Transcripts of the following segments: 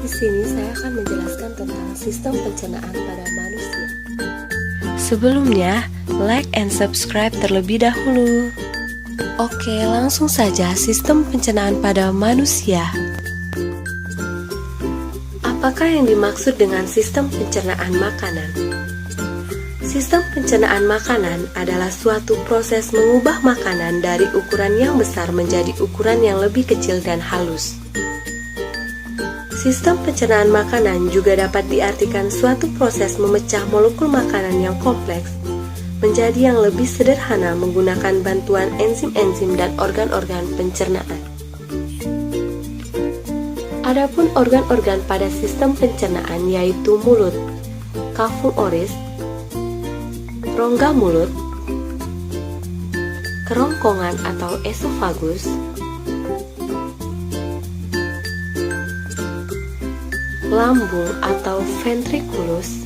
Di sini saya akan menjelaskan tentang sistem pencernaan pada manusia. Sebelumnya, like and subscribe terlebih dahulu. Oke, langsung saja sistem pencernaan pada manusia. Apakah yang dimaksud dengan sistem pencernaan makanan? Sistem pencernaan makanan adalah suatu proses mengubah makanan dari ukuran yang besar menjadi ukuran yang lebih kecil dan halus. Sistem pencernaan makanan juga dapat diartikan suatu proses memecah molekul makanan yang kompleks menjadi yang lebih sederhana menggunakan bantuan enzim-enzim dan organ-organ pencernaan. Adapun organ-organ pada sistem pencernaan yaitu mulut, cavum oris, rongga mulut, kerongkongan atau esofagus, lambung atau ventriculus,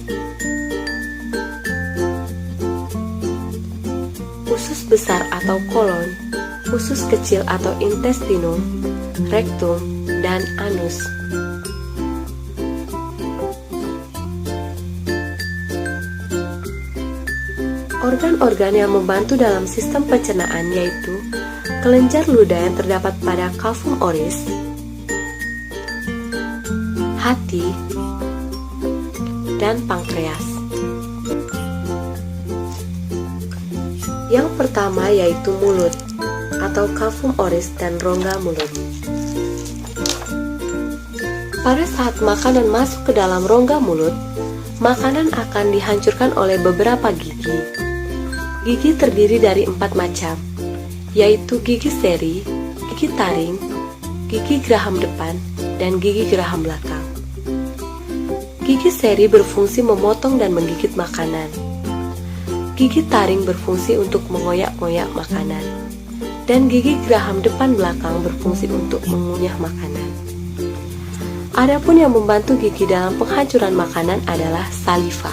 usus besar atau kolon, usus kecil atau intestinum, rektum, dan anus. Organ-organ yang membantu dalam sistem pencernaan yaitu kelenjar ludah yang terdapat pada cavum oris, hati, dan pankreas. Yang pertama yaitu mulut atau cavum oris dan rongga mulut. Pada saat makanan masuk ke dalam rongga mulut, makanan akan dihancurkan oleh beberapa gigi. Gigi terdiri dari 4 macam, yaitu gigi seri, gigi taring, gigi geraham depan, dan gigi geraham belakang. Gigi seri berfungsi memotong dan menggigit makanan. Gigi taring berfungsi untuk mengoyak-ngoyak makanan, dan gigi geraham depan belakang berfungsi untuk mengunyah makanan. Adapun yang membantu gigi dalam penghancuran makanan adalah saliva.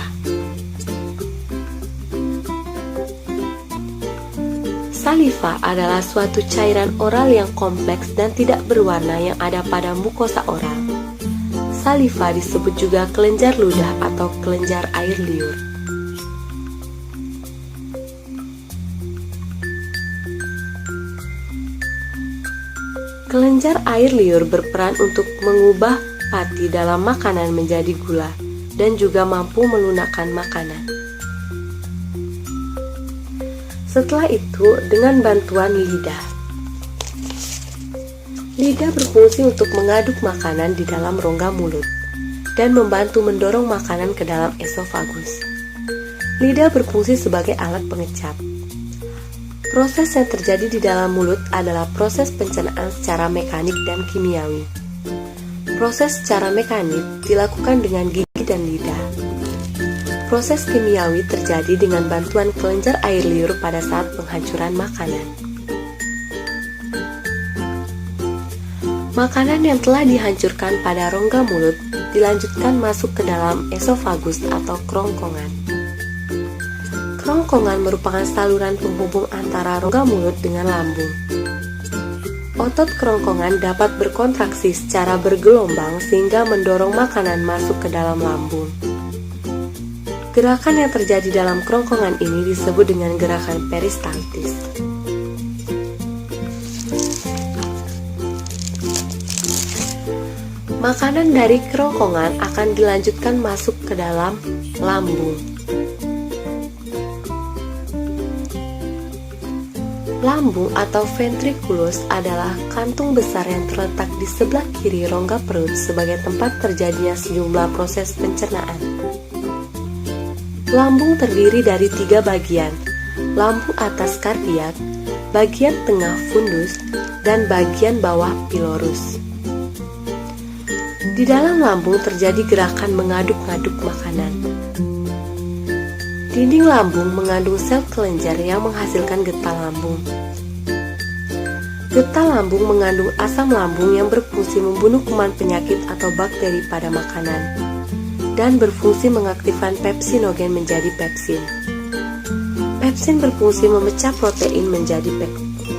Saliva adalah suatu cairan oral yang kompleks dan tidak berwarna yang ada pada mukosa oral. Saliva disebut juga kelenjar ludah atau kelenjar air liur. Kelenjar air liur berperan untuk mengubah pati dalam makanan menjadi gula dan juga mampu melunakkan makanan. Setelah itu, dengan bantuan lidah. Lidah berfungsi untuk mengaduk makanan di dalam rongga mulut dan membantu mendorong makanan ke dalam esofagus. Lidah berfungsi sebagai alat pengecap. Proses yang terjadi di dalam mulut adalah proses pencernaan secara mekanik dan kimiawi. Proses secara mekanik dilakukan dengan gigi dan lidah. Proses kimiawi terjadi dengan bantuan kelenjar air liur pada saat penghancuran makanan. Makanan yang telah dihancurkan pada rongga mulut dilanjutkan masuk ke dalam esofagus atau kerongkongan. Kerongkongan merupakan saluran penghubung antara rongga mulut dengan lambung. Otot kerongkongan dapat berkontraksi secara bergelombang sehingga mendorong makanan masuk ke dalam lambung. Gerakan yang terjadi dalam kerongkongan ini disebut dengan gerakan peristaltis. Makanan dari kerongkongan akan dilanjutkan masuk ke dalam lambung. Lambung atau ventriculus adalah kantung besar yang terletak di sebelah kiri rongga perut sebagai tempat terjadinya sejumlah proses pencernaan. Lambung terdiri dari 3 bagian, lambung atas kardiak, bagian tengah fundus, dan bagian bawah pilorus. Di dalam lambung terjadi gerakan mengaduk-ngaduk makanan. Dinding lambung mengandung sel kelenjar yang menghasilkan getah lambung. Getah lambung mengandung asam lambung yang berfungsi membunuh kuman penyakit atau bakteri pada makanan dan berfungsi mengaktifkan pepsinogen menjadi pepsin. Pepsin berfungsi memecah protein menjadi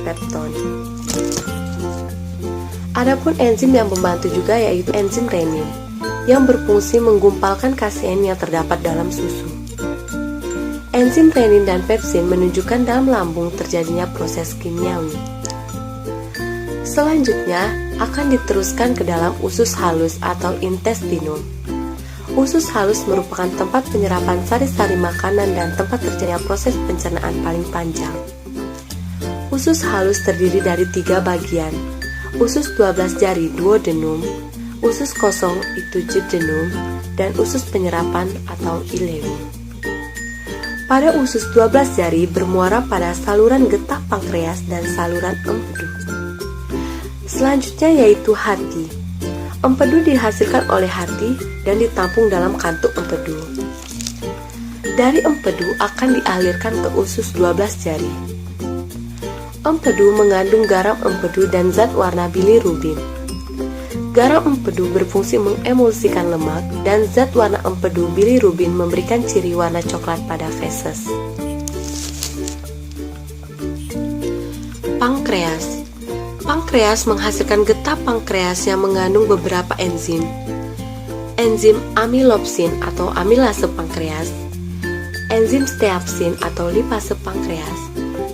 pepton. Adapun enzim yang membantu juga yaitu enzim renin yang berfungsi menggumpalkan kasein yang terdapat dalam susu. Enzim renin dan pepsin menunjukkan dalam lambung terjadinya proses kimiawi. Selanjutnya akan diteruskan ke dalam usus halus atau intestinum. Usus halus merupakan tempat penyerapan sari-sari makanan dan tempat terjadinya proses pencernaan paling panjang. Usus halus terdiri dari 3 bagian, usus 12 jari duodenum, usus kosong itu jejunum, dan usus penyerapan atau ileum. Pada usus 12 jari bermuara pada saluran getah pankreas dan saluran empedu. Selanjutnya yaitu hati. Empedu dihasilkan oleh hati dan ditampung dalam kantuk empedu. Dari empedu akan dialirkan ke usus 12 jari. Empedu mengandung garam empedu dan zat warna bilirubin. Garam empedu berfungsi mengemulsikan lemak dan zat warna empedu bilirubin memberikan ciri warna coklat pada feses. Pankreas. Pankreas menghasilkan getah pankreas yang mengandung beberapa enzim. Enzim amilopsin atau amilase pankreas, enzim steapsin atau lipase pankreas,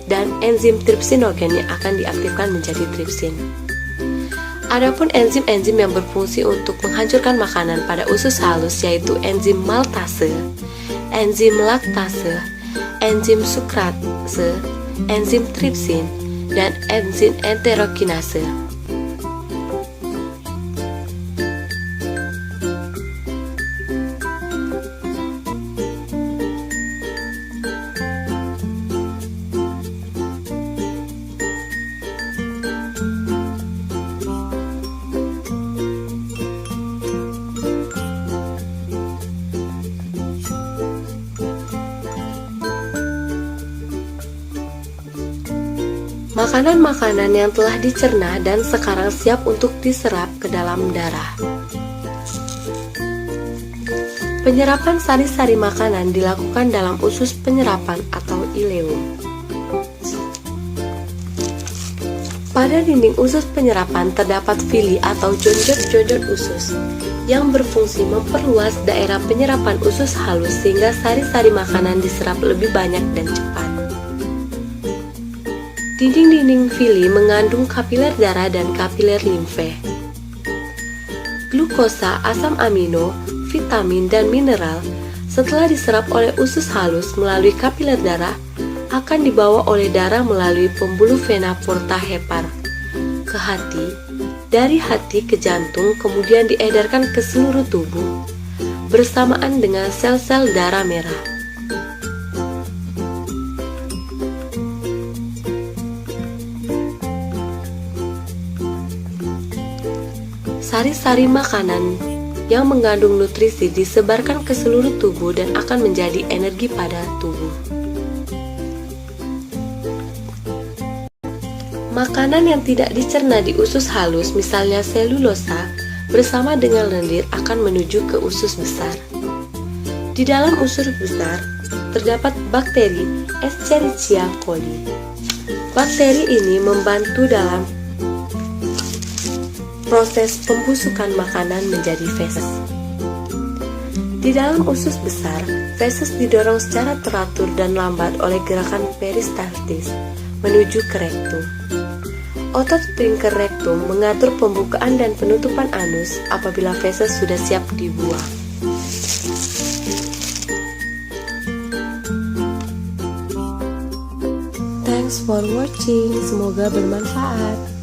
dan enzim tripsinogen yang akan diaktifkan menjadi tripsin. Adapun enzim-enzim yang berfungsi untuk menghancurkan makanan pada usus halus yaitu enzim maltase, enzim laktase, enzim sukrase, enzim tripsin, dan enzim enterokinase. Makanan-makanan yang telah dicerna dan sekarang siap untuk diserap ke dalam darah. Penyerapan sari-sari makanan dilakukan dalam usus penyerapan atau ileum. Pada dinding usus penyerapan terdapat villi atau jonjot-jonjot usus yang berfungsi memperluas daerah penyerapan usus halus sehingga sari-sari makanan diserap lebih banyak dan cepat. Dinding-dinding villi mengandung kapiler darah dan kapiler limfe. Glukosa, asam amino, vitamin, dan mineral setelah diserap oleh usus halus melalui kapiler darah akan dibawa oleh darah melalui pembuluh vena porta hepar ke hati, dari hati ke jantung, kemudian diedarkan ke seluruh tubuh bersamaan dengan sel-sel darah merah. Sari-sari makanan yang mengandung nutrisi disebarkan ke seluruh tubuh dan akan menjadi energi pada tubuh. Makanan yang tidak dicerna di usus halus, misalnya selulosa, bersama dengan lendir akan menuju ke usus besar. Di dalam usus besar terdapat bakteri Escherichia coli. Bakteri ini membantu dalam proses pembusukan makanan menjadi feses. Di dalam usus besar, feses didorong secara teratur dan lambat oleh gerakan peristaltis menuju ke rektum. Otot sphincter rektum mengatur pembukaan dan penutupan anus apabila feses sudah siap dibuang. Thanks for watching, semoga bermanfaat.